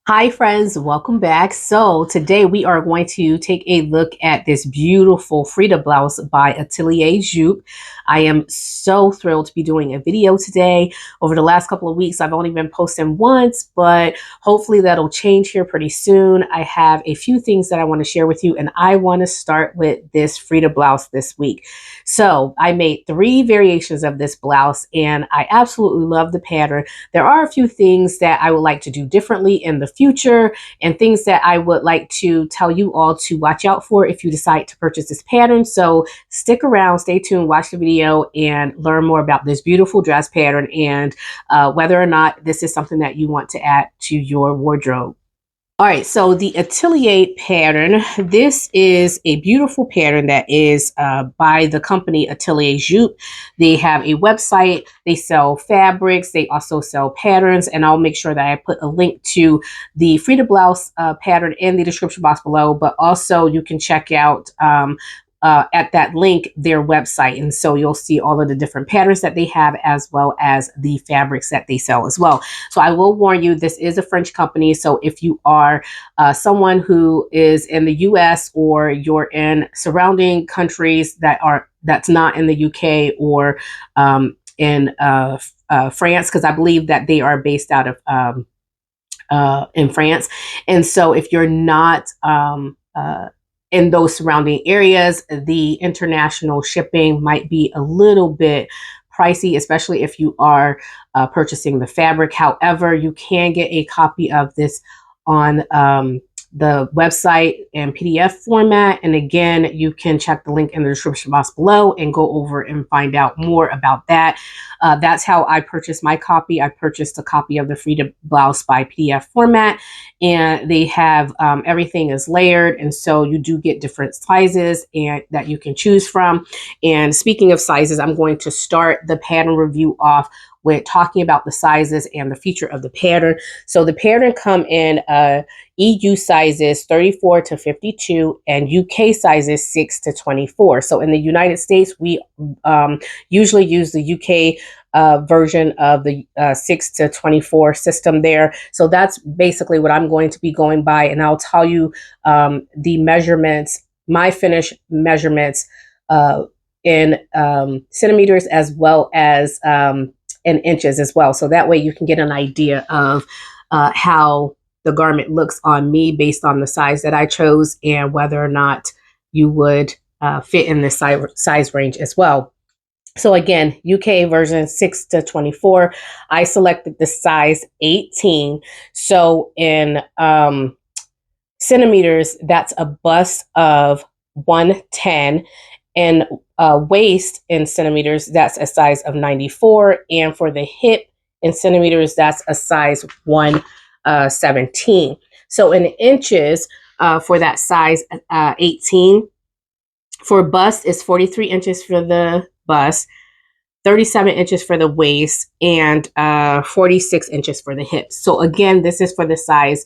Hi friends, welcome back. So today we are going to take a look at this beautiful Frida blouse by Atelier Jupe. I am so thrilled to be doing a video today. Over the last couple of weeks, I've only been posting once, but hopefully that'll change here pretty soon. I have a few things that I want to share with you, and I want to start with this Frida blouse this week. So I made 3 variations of this blouse, and I absolutely love the pattern. There are a few things that I would like to do differently in the future and things that I would like to tell you all to watch out for if you decide to purchase this pattern. So stick around, stay tuned, watch the video and learn more about this beautiful dress pattern and whether or not this is something that you want to add to your wardrobe. All right, so the Atelier pattern, this is a beautiful pattern that is by the company Atelier Jupe. They have a website, they sell fabrics, they also sell patterns, and I'll make sure that I put a link to the Frida Blouse pattern in the description box below, but also you can check out at that link their website, and so you'll see all of the different patterns that they have as well as the fabrics that they sell as well. So I will warn you, this is a French company, so if you are someone who is in the US or you're in surrounding countries that's not in the UK or in France, because I believe that they are based out of in France, and so if you're not in those surrounding areas, the international shipping might be a little bit pricey, especially if you are purchasing the fabric. However, you can get a copy of this on the website in PDF format. And again, you can check the link in the description box below and go over and find out more about that. That's how I purchased my copy. I purchased a copy of the Frida blouse by PDF format, and they have everything is layered. And so you do get different sizes and that you can choose from. And speaking of sizes, I'm going to start the pattern review off with talking about the sizes and the feature of the pattern. So the pattern come in EU sizes 34 to 52 and UK sizes 6 to 24. So in the United States, we usually use the UK version of the 6 to 24 system there. So that's basically what I'm going to be going by. And I'll tell you the measurements, my finished measurements in centimeters as well as in inches as well. So that way you can get an idea of how the garment looks on me based on the size that I chose and whether or not you would fit in this size range as well. So again, UK version 6 to 24. I selected the size 18. So in centimeters, that's a bust of 110. And waist in centimeters, that's a size of 94. And for the hip in centimeters, that's a size 117. So in inches, for that size 18, for bust is 43 inches for the bust, 37 inches for the waist, and 46 inches for the hips. So again, this is for the size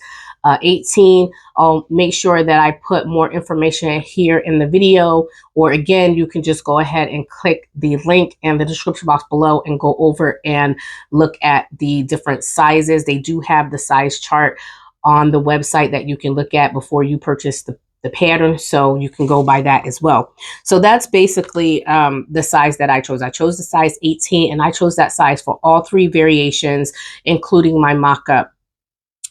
18. I'll make sure that I put more information here in the video, or again, you can just go ahead and click the link in the description box below and go over and look at the different sizes. They do have the size chart on the website that you can look at before you purchase the pattern, so you can go by that as well. So that's basically the size that I chose. I chose the size 18, and I chose that size for all 3 variations, including my mock-up.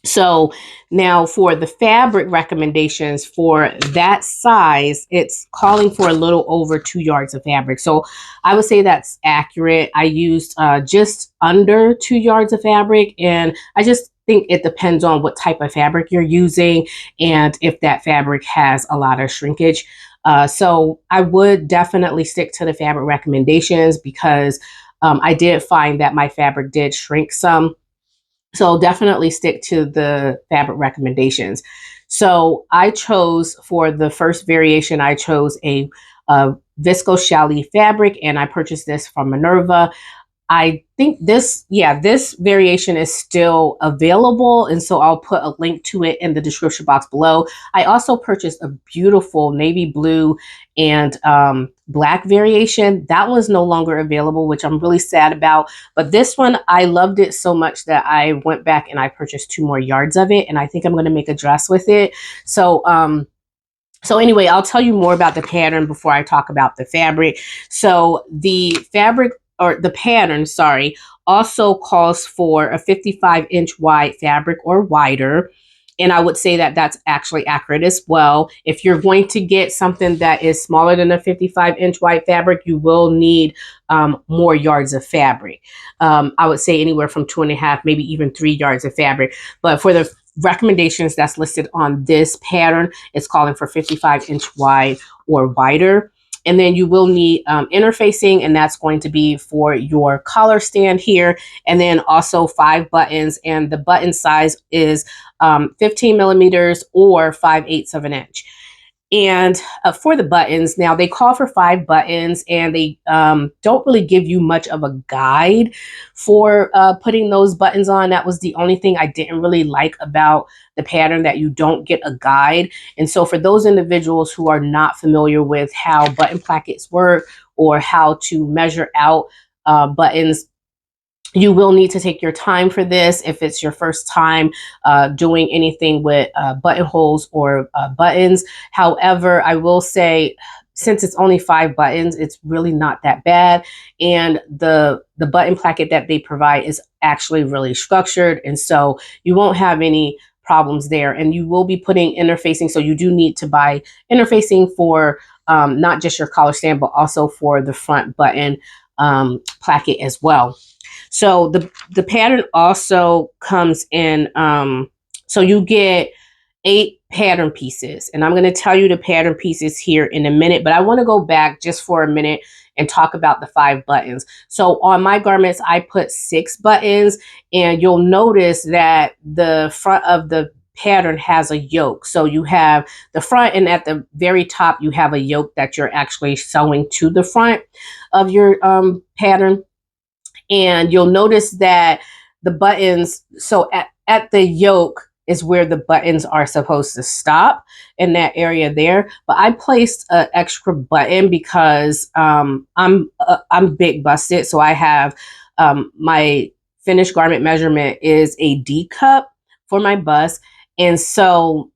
So now for the fabric recommendations for that size, it's calling for a little over 2 yards of fabric. So I would say that's accurate. I used just under 2 yards of fabric, and I just think it depends on what type of fabric you're using and if that fabric has a lot of shrinkage. So I would definitely stick to the fabric recommendations because I did find that my fabric did shrink some. So definitely stick to the fabric recommendations. So I chose for the first variation, I chose a Viscose Challis fabric, and I purchased this from Minerva. I think this variation is still available, and so I'll put a link to it in the description box below. I also purchased a beautiful navy blue and black variation. That one's no longer available, which I'm really sad about. But this one, I loved it so much that I went back and I purchased 2 more yards of it. And I think I'm going to make a dress with it. So anyway, I'll tell you more about the pattern before I talk about the fabric. So the fabric, or the pattern, sorry, also calls for a 55-inch wide fabric or wider. And I would say that that's actually accurate as well. If you're going to get something that is smaller than a 55-inch wide fabric, you will need more yards of fabric. I would say anywhere from 2.5, maybe even 3 yards of fabric. But for the recommendations that's listed on this pattern, it's calling for 55-inch wide or wider. And then you will need interfacing, and that's going to be for your collar stand here. And then also 5 buttons, and the button size is 15 millimeters or 5/8 of an inch. And for the buttons, now they call for 5 buttons, and they don't really give you much of a guide for putting those buttons on. That was the only thing I didn't really like about the pattern, that you don't get a guide. And so for those individuals who are not familiar with how button plackets work or how to measure out buttons, you will need to take your time for this if it's your first time doing anything with buttonholes or buttons. However, I will say, since it's only 5 buttons, it's really not that bad. And the button placket that they provide is actually really structured. And so you won't have any problems there. And you will be putting interfacing. So you do need to buy interfacing for not just your collar stand, but also for the front button placket as well. So the pattern also comes in, so you get 8 pattern pieces, and I'm going to tell you the pattern pieces here in a minute, but I want to go back just for a minute and talk about the 5 buttons. So on my garments, I put 6 buttons, and you'll notice that the front of the pattern has a yoke. So you have the front, and at the very top, you have a yoke that you're actually sewing to the front of your pattern. And you'll notice that the buttons, so at the yoke is where the buttons are supposed to stop, in that area there. But I placed an extra button because I'm big busted. So I have my finished garment measurement is a D cup for my bust. And so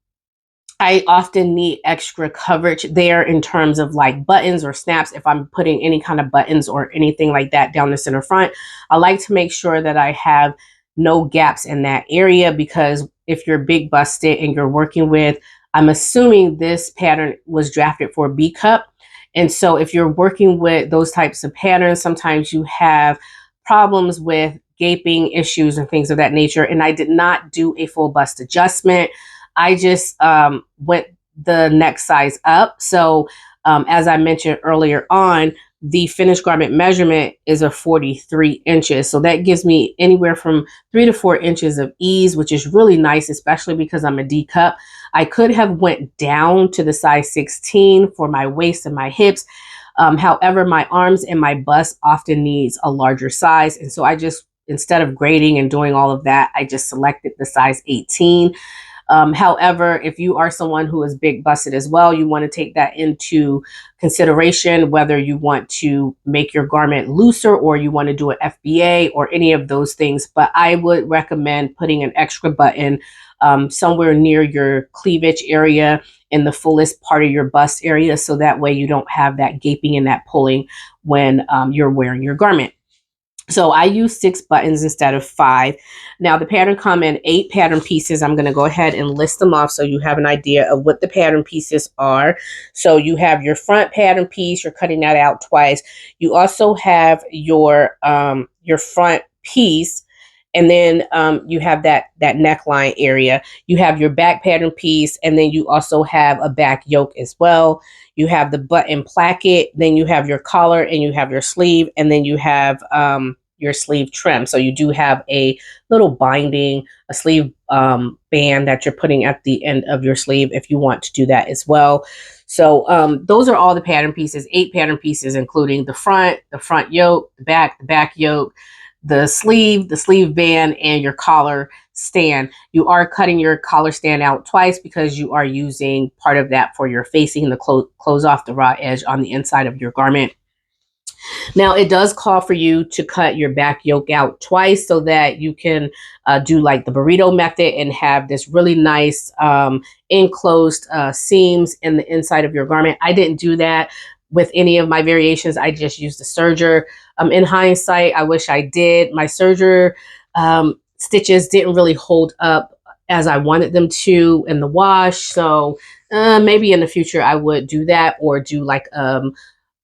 I often need extra coverage there in terms of like buttons or snaps. If I'm putting any kind of buttons or anything like that down the center front, I like to make sure that I have no gaps in that area, because if you're big busted and you're working with, I'm assuming this pattern was drafted for B cup. And so if you're working with those types of patterns, sometimes you have problems with gaping issues and things of that nature. And I did not do a full bust adjustment. I just went the next size up. So as I mentioned earlier on, the finished garment measurement is a 43 inches. So that gives me anywhere from 3 to 4 inches of ease, which is really nice, especially because I'm a D cup. I could have went down to the size 16 for my waist and my hips. However, my arms and my bust often needs a larger size. And so I just, instead of grading and doing all of that, I just selected the size 18. However, if you are someone who is big busted as well, you want to take that into consideration, whether you want to make your garment looser or you want to do an FBA or any of those things. But I would recommend putting an extra button somewhere near your cleavage area, in the fullest part of your bust area, so that way you don't have that gaping and that pulling when you're wearing your garment. So I use 6 buttons instead of 5. Now the pattern come in 8 pattern pieces. I'm going to go ahead and list them off so you have an idea of what the pattern pieces are. So you have your front pattern piece. You're cutting that out twice. You also have your front piece. And then you have that neckline area. You have your back pattern piece, and then you also have a back yoke as well. You have the button placket, then you have your collar, and you have your sleeve, and then you have your sleeve trim. So you do have a little binding, a sleeve band that you're putting at the end of your sleeve if you want to do that as well. So those are all the pattern pieces, 8 pattern pieces, including the front yoke, the back yoke, the sleeve band, and your collar stand. You are cutting your collar stand out twice because you are using part of that for your facing to close off the raw edge on the inside of your garment. Now, it does call for you to cut your back yoke out twice so that you can do like the burrito method and have this really nice enclosed seams in the inside of your garment. I didn't do that with any of my variations. I just used the serger. In hindsight, I wish I did. My serger stitches didn't really hold up as I wanted them to in the wash. So maybe in the future I would do that, or do like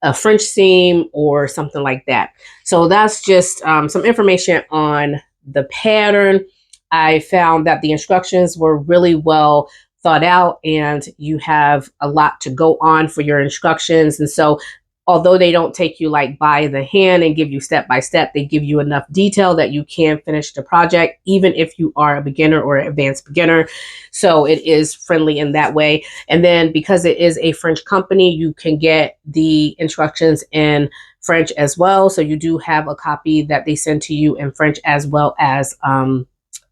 a French seam or something like that. So that's just some information on the pattern. I found that the instructions were really well thought out, and you have a lot to go on for your instructions. And so although they don't take you like by the hand and give you step by step, they give you enough detail that you can finish the project, even if you are a beginner or an advanced beginner. So it is friendly in that way. And then because it is a French company, you can get the instructions in French as well. So you do have a copy that they send to you in French as well as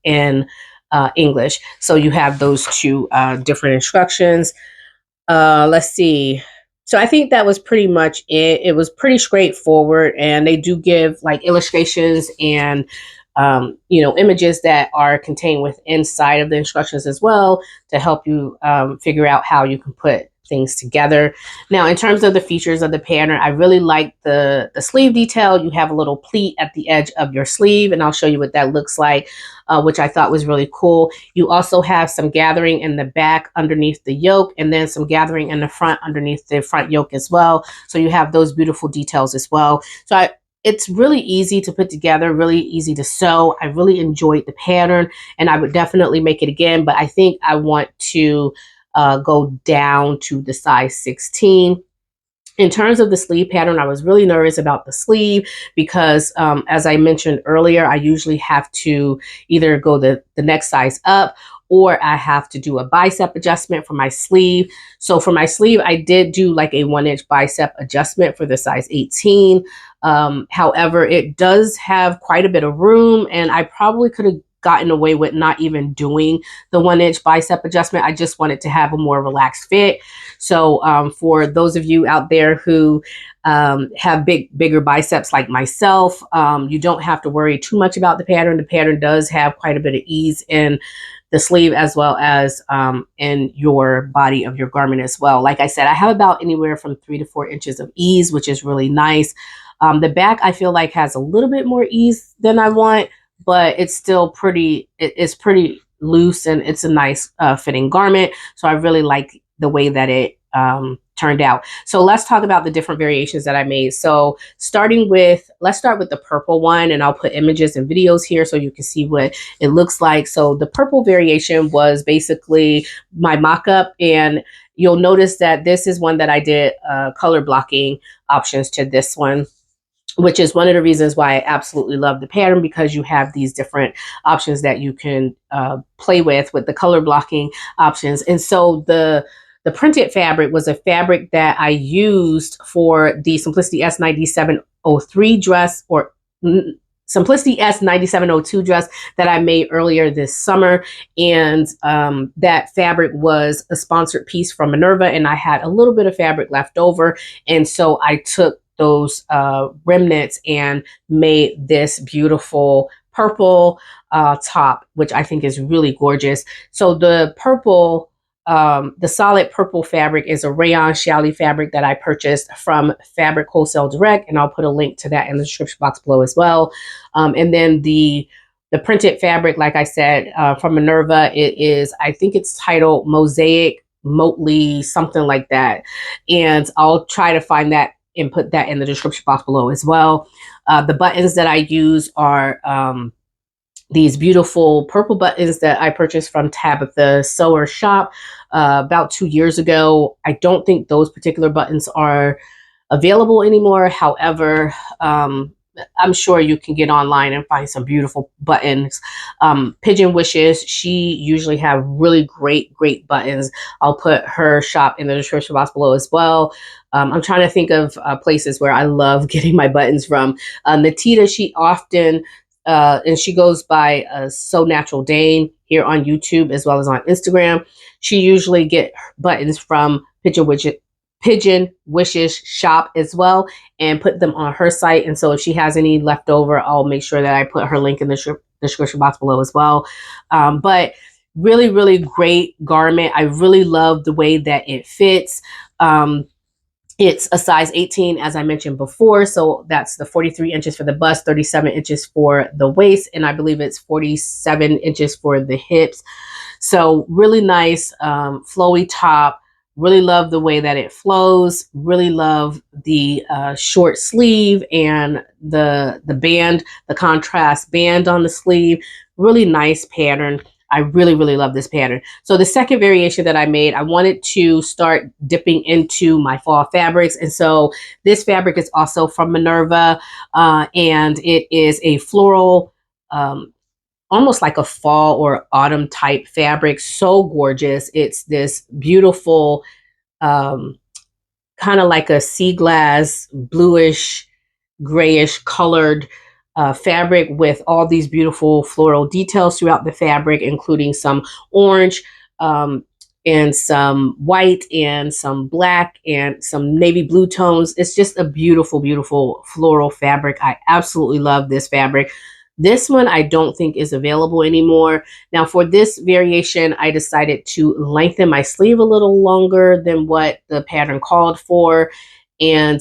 in English. So you have those two different instructions. Let's see. So I think that was pretty much it. It was pretty straightforward, and they do give like illustrations and images that are contained with inside of the instructions as well to help you figure out how you can put things together. Now, in terms of the features of the pattern, I really like the sleeve detail. You have a little pleat at the edge of your sleeve, and I'll show you what that looks like, which I thought was really cool. You also have some gathering in the back underneath the yoke, and then some gathering in the front underneath the front yoke as well. So you have those beautiful details as well. So it's really easy to put together, really easy to sew. I really enjoyed the pattern, and I would definitely make it again, but I think I want to go down to the size 16. In terms of the sleeve pattern, I was really nervous about the sleeve because, as I mentioned earlier, I usually have to either go the next size up, or I have to do a bicep adjustment for my sleeve. So for my sleeve, I did do like a 1-inch bicep adjustment for the size 18. However, it does have quite a bit of room, and I probably could have gotten away with not even doing the 1-inch bicep adjustment. I just wanted to have a more relaxed fit. So for those of you out there who have bigger biceps like myself, you don't have to worry too much about the pattern. The pattern does have quite a bit of ease in the sleeve as well as in your body of your garment as well. Like I said, I have about anywhere from 3 to 4 inches of ease, which is really nice. The back I feel like has a little bit more ease than I want, but it's still it's pretty loose, and it's a nice fitting garment. So I really like the way that it turned out. So let's talk about the different variations that I made. So let's start with the purple one, and I'll put images and videos here so you can see what it looks like. So the purple variation was basically my mock-up, and you'll notice that this is one that I did color blocking options to this one, which is one of the reasons why I absolutely love the pattern, because you have these different options that you can play with the color blocking options. And so the printed fabric was a fabric that I used for the Simplicity S9703 dress, or Simplicity S9702 dress that I made earlier this summer. And that fabric was a sponsored piece from Minerva, and I had a little bit of fabric left over. And so I took those remnants and made this beautiful purple top, which I think is really gorgeous. So the purple, the solid purple fabric is a Rayon Challis fabric that I purchased from Fabric Wholesale Direct, and I'll put a link to that in the description box below as well. And then the printed fabric, like I said, from Minerva, I think it's titled Mosaic, Motley, something like that. And I'll try to find that and put that in the description box below as well. The buttons that I use are these beautiful purple buttons that I purchased from Tabitha Sewer Shop about 2 years ago. I don't think those particular buttons are available anymore. However, I'm sure you can get online and find some beautiful buttons. Pigeon Wishes, she usually have really great buttons. I'll put her shop in the description box below as well. I'm trying to think of places where I love getting my buttons from. Natita, she often, and she goes by So Natural Dane here on YouTube as well as on Instagram. She usually get buttons from Pigeon Wishes shop as well, and put them on her site. And so if she has any left over, I'll make sure that I put her link in the description box below as well. But really great garment. I really love the way that it fits. It's a size 18, as I mentioned before. So that's the 43 inches for the bust, 37 inches for the waist, and I believe it's 47 inches for the hips. So really nice, flowy top. Really love the way that it flows. Really love the short sleeve and the band, the contrast band on the sleeve. Really nice pattern. I really love this pattern. So the second variation that I made, I wanted to start dipping into my fall fabrics. And so this fabric is also from Minerva, and it is a floral, almost like a fall or autumn type fabric. So gorgeous. It's this beautiful, kind of like a sea glass, bluish, grayish colored fabric with all these beautiful floral details throughout the fabric, including some orange, and some white and some black and some navy blue tones. It's just a beautiful floral fabric. I absolutely love this fabric. This one I don't think is available anymore. Now for this variation, I decided to lengthen my sleeve a little longer than what the pattern called for. And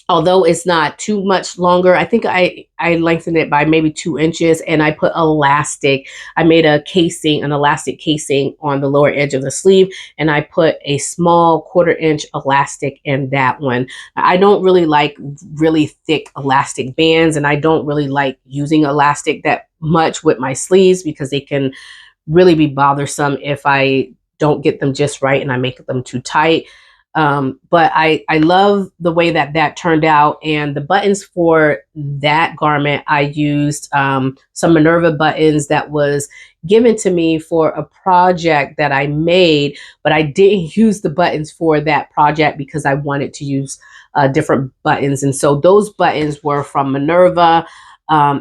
although it's not too much longer, I think I lengthened it by maybe 2 inches, and I put elastic. I made a casing, an elastic casing on the lower edge of the sleeve, and I put a small 1/4 inch elastic in that one. I don't really like really thick elastic bands, and I don't really like using elastic that much with my sleeves because they can really be bothersome if I don't get them just right and I make them too tight. But I love the way that that turned out. And the buttons for that garment, I used some Minerva buttons that was given to me for a project that I made, but I didn't use the buttons for that project because I wanted to use different buttons. And so those buttons were from Minerva.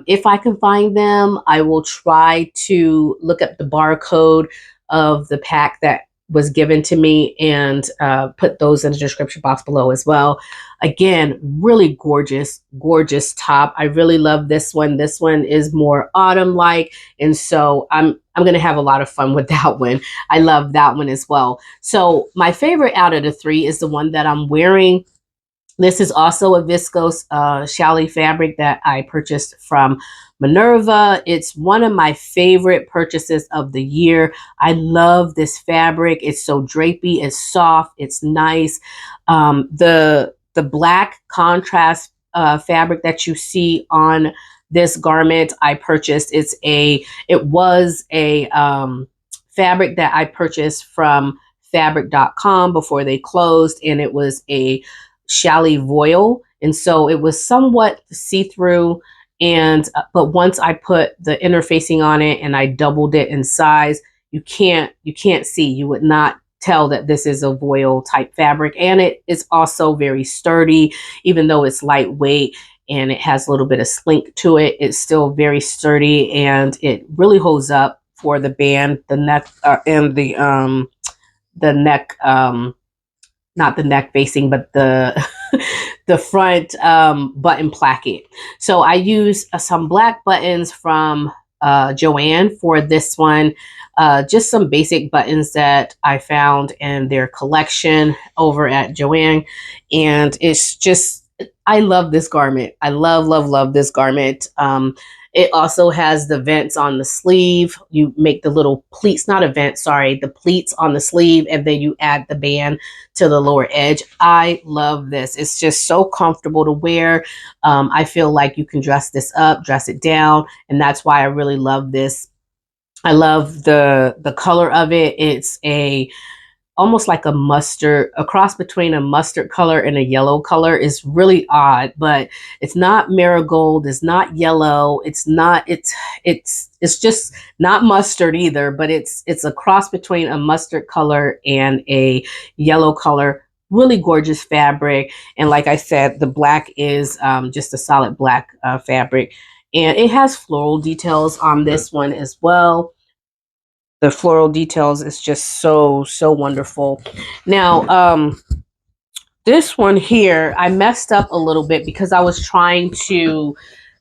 If I can find them, I will try to look up the barcode of the pack that was given to me and put those in the description box below as well. Again, really gorgeous top. I really love this one. This one is more autumn like, and so I'm gonna have a lot of fun with that one. I love that one as well. So my favorite out of the three is the one that I'm wearing. This is also a viscose challis fabric that I purchased from Minerva. It's one of my favorite purchases of the year. I love this fabric. It's so drapey, it's soft, it's nice. The black contrast fabric that you see on this garment, I purchased. It was a fabric that I purchased from fabric.com before they closed, and it was a challis voile, and so it was somewhat see-through. And but once I put the interfacing on it and I doubled it in size, you can't see. You would not tell that this is a voile type fabric, and it is also very sturdy, even though it's lightweight and it has a little bit of slink to it. It's still very sturdy, and it really holds up for the band, the neck, and the neck. Not the neck facing, but the the front button placket. So I used some black buttons from Joann for this one. Just some basic buttons that I found in their collection over at Joann. And it's just, I love this garment. I love this garment. It also has the vents on the sleeve. You make the little pleats, not a vent, sorry, the pleats on the sleeve, and then you add the band to the lower edge. I love this. It's just so comfortable to wear. I feel like you can dress this up, dress it down, and that's why I really love this. I love the color of it. It's a almost like a mustard, a cross between a mustard color and a yellow color. Is really odd, but it's not marigold, it's not yellow, it's just not mustard either, but it's a cross between a mustard color and a yellow color. Really gorgeous fabric. And like I said, the black is just a solid black fabric, and it has floral details on this one as well. The floral details is just so wonderful. Now this one here, I messed up a little bit because I was trying to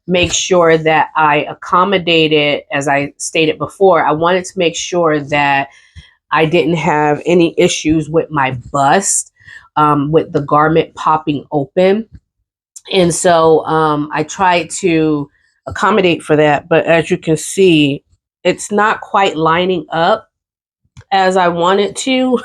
make sure that I accommodated, as I stated before, I wanted to make sure that I didn't have any issues with my bust, with the garment popping open. And so I tried to accommodate for that, but as you can see, it's not quite lining up as I wanted to,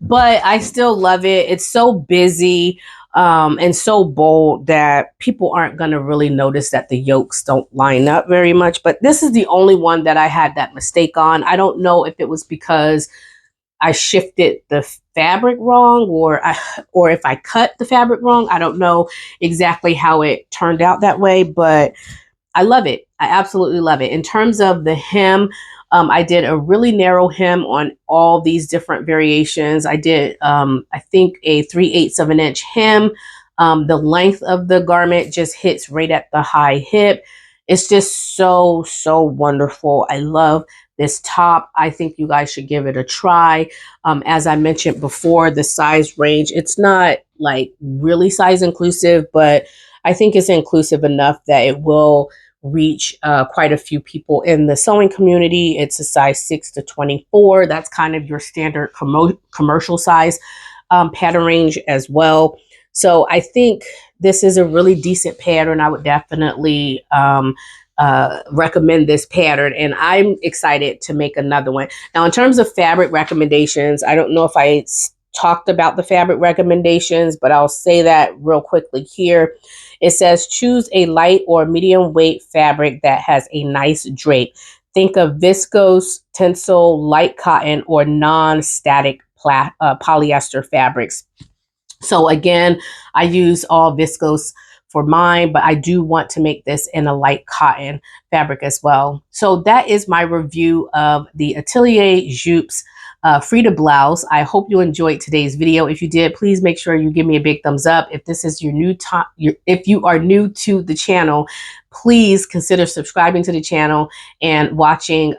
but I still love it. It's so busy and so bold that people aren't going to really notice that the yokes don't line up very much. But this is the only one that I had that mistake on. I don't know if it was because I shifted the fabric wrong, or if I cut the fabric wrong. I don't know exactly how it turned out that way, but I love it. I absolutely love it. In terms of the hem, I did a really narrow hem on all these different variations. I did, I think, a 3/8 of an inch hem. The length of the garment just hits right at the high hip. It's just so wonderful. I love this top. I think you guys should give it a try. As I mentioned before, the size range, it's not like really size inclusive, but I think it's inclusive enough that it will reach quite a few people in the sewing community. It's a size 6 to 24. That's kind of your standard commercial size pattern range as well. So I think this is a really decent pattern. I would definitely recommend this pattern, and I'm excited to make another one. Now, in terms of fabric recommendations, I don't know if I talked about the fabric recommendations, but I'll say that real quickly here. It says choose a light or medium weight fabric that has a nice drape. Think of viscose, tencel, light cotton, or non-static polyester fabrics. So again, I use all viscose for mine, but I do want to make this in a light cotton fabric as well. So that is my review of the Atelier Jupe's Frida Blouse. I hope you enjoyed today's video. If you did, please make sure you give me a big thumbs up. If this is if you are new to the channel, please consider subscribing to the channel and watching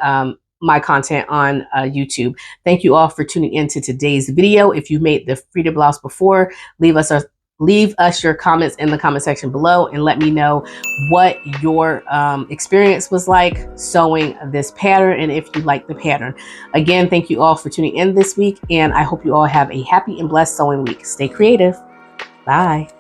my content on YouTube. Thank you all for tuning into today's video. If you made the Frida Blouse before, leave us your comments in the comment section below and let me know what your experience was like sewing this pattern and if you like the pattern. Again, thank you all for tuning in this week, and I hope you all have a happy and blessed sewing week. Stay creative. Bye.